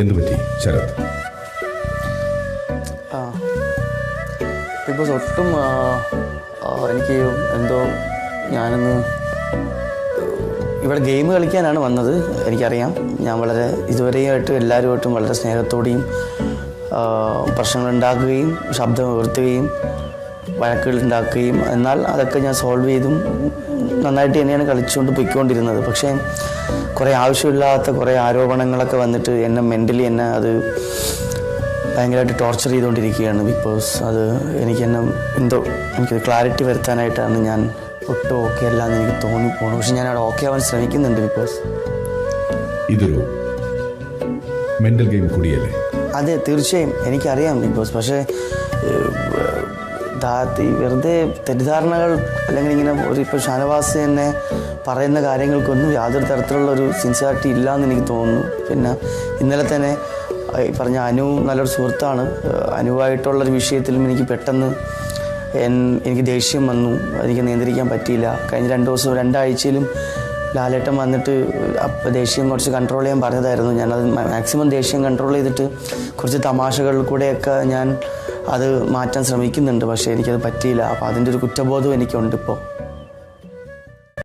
എന്തു പറ്റി Sarath? Big boss ഒട്ടും എനിക്ക് എന്തോ ഞാനൊന്ന് ഇവിടെ ഗെയിം കളിക്കാനാണ് വന്നത്. എനിക്കറിയാം ഞാൻ വളരെ ഇതുവരെയായിട്ട് എല്ലാവരുമായിട്ടും വളരെ സ്നേഹത്തോടെയും പ്രശ്നങ്ങളുണ്ടാക്കുകയും ശബ്ദം ഉയർത്തുകയും വഴക്കുകളുണ്ടാക്കുകയും എന്നാൽ അതൊക്കെ ഞാൻ സോൾവ് ചെയ്തും നന്നായിട്ട് തന്നെയാണ് കളിച്ചുകൊണ്ട് പോയിക്കൊണ്ടിരുന്നത്. പക്ഷേ കുറേ ആവശ്യമില്ലാത്ത കുറേ ആരോപണങ്ങളൊക്കെ വന്നിട്ട് എന്നെ മെൻ്റലി എന്നെ അത് ഭയങ്കരമായിട്ട് ടോർച്ചർ ചെയ്തുകൊണ്ടിരിക്കുകയാണ് ബിഗ് ബോസ്. അത് എനിക്കത് ക്ലാരിറ്റി വരുത്താനായിട്ടാണ് ഞാൻ ഒട്ടും ഓക്കെ അല്ല എന്ന് എനിക്ക് തോന്നിപ്പോണു. പക്ഷെ ഞാൻ അവിടെ ഓക്കെ ആവാൻ ശ്രമിക്കുന്നുണ്ട് ബിഗ് ബോസ്. ഇതൊരു മെൻ്റൽ ഗെയിം കൂടിയല്ലേ? അതെ, തീർച്ചയായും എനിക്കറിയാം ബിഗ് ബോസ്. പക്ഷേ വെറുതെ തെറ്റിദ്ധാരണകൾ അല്ലെങ്കിൽ ഇങ്ങനെ ഇപ്പോൾ ഷാനവാസ് തന്നെ പറയുന്ന കാര്യങ്ങൾക്കൊന്നും യാതൊരു തരത്തിലുള്ള ഒരു സിൻസിയറിറ്റി ഇല്ല എന്ന് എനിക്ക് തോന്നുന്നു. പിന്നെ ഇന്നലെ തന്നെ പറഞ്ഞ അനു നല്ലൊരു സുഹൃത്താണ്. അനുവായിട്ടുള്ളൊരു വിഷയത്തിലും എനിക്ക് പെട്ടെന്ന് എനിക്ക് ദേഷ്യം വന്നു. എനിക്ക് നിയന്ത്രിക്കാൻ പറ്റിയില്ല. കഴിഞ്ഞ 2 ആഴ്ചയിലും ലാലേട്ടൻ വന്നിട്ട് ദേഷ്യം കുറച്ച് കൺട്രോൾ ചെയ്യാൻ പറഞ്ഞതായിരുന്നു. ഞാനത് മാക്സിമം ദേഷ്യം കൺട്രോൾ ചെയ്തിട്ട് കുറച്ച് തമാശകളിൽ കൂടെയൊക്കെ ഞാൻ അത് മാറ്റാൻ ശ്രമിക്കുന്നുണ്ട്. പക്ഷേ എനിക്കത് പറ്റിയില്ല. അപ്പോൾ അതിൻ്റെ ഒരു കുറ്റബോധം എനിക്കുണ്ട് ഇപ്പോൾ.